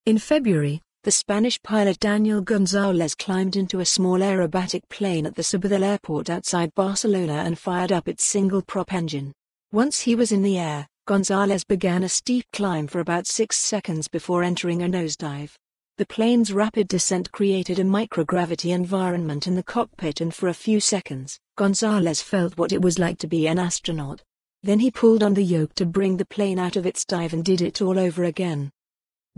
In February, the Spanish pilot Daniel González climbed into a small aerobatic plane at the Sabadell Airport outside Barcelona and fired up its single-prop engine. Once he was in the air, González began a steep climb for about 6 seconds before entering a nosedive. The plane's rapid descent created a microgravity environment in the cockpit, and for a few seconds, González felt what it was like to be an astronaut. Then he pulled on the yoke to bring the plane out of its dive and did it all over again.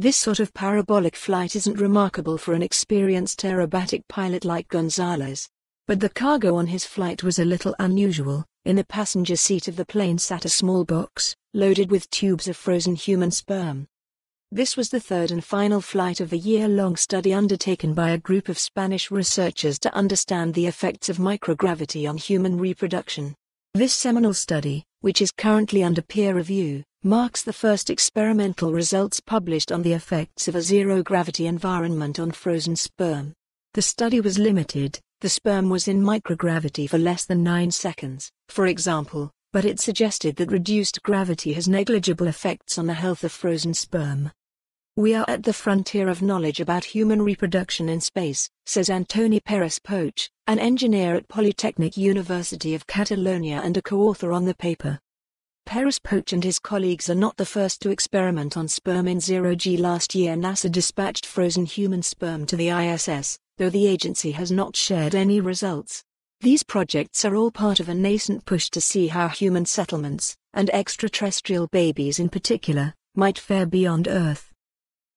This sort of parabolic flight isn't remarkable for an experienced aerobatic pilot like González. But the cargo on his flight was a little unusual. In the passenger seat of the plane sat a small box, loaded with tubes of frozen human sperm. This was the third and final flight of the year-long study undertaken by a group of Spanish researchers to understand the effects of microgravity on human reproduction. This seminal study, which is currently under peer review, marks the first experimental results published on the effects of a zero-gravity environment on frozen sperm. The study was limited. The sperm was in microgravity for less than 9 seconds, for example, but it suggested that reduced gravity has negligible effects on the health of frozen sperm. "We are at the frontier of knowledge about human reproduction in space," says Antoni Pérez-Poch, an engineer at Polytechnic University of Catalonia and a co-author on the paper. Pérez-Poch and his colleagues are not the first to experiment on sperm in zero-G. Last year NASA dispatched frozen human sperm to the ISS, though the agency has not shared any results. These projects are all part of a nascent push to see how human settlements, and extraterrestrial babies in particular, might fare beyond Earth.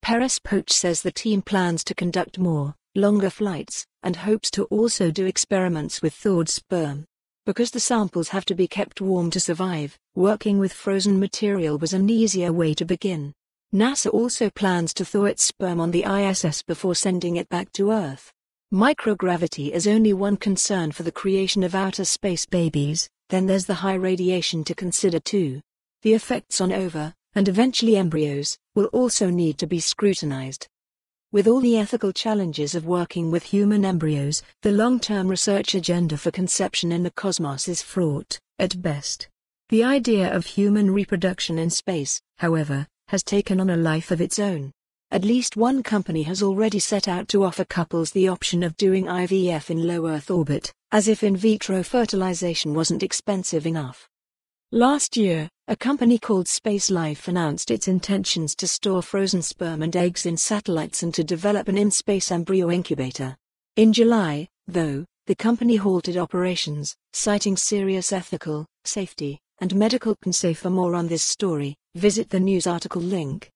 Pérez-Poch says the team plans to conduct more, longer flights, and hopes to also do experiments with thawed sperm. Because the samples have to be kept warm to survive, working with frozen material was an easier way to begin. NASA also plans to thaw its sperm on the ISS before sending it back to Earth. Microgravity is only one concern for the creation of outer space babies, then there's the high radiation to consider too. The effects on ova, and eventually embryos, will also need to be scrutinized. With all the ethical challenges of working with human embryos, the long-term research agenda for conception in the cosmos is fraught, at best. The idea of human reproduction in space, however, has taken on a life of its own. At least one company has already set out to offer couples the option of doing IVF in low Earth orbit, as if in vitro fertilization wasn't expensive enough. Last year, a company called Space Life announced its intentions to store frozen sperm and eggs in satellites and to develop an in-space embryo incubator. In July, though, the company halted operations, citing serious ethical, safety, and medical concerns. For more on this story, visit the news article link.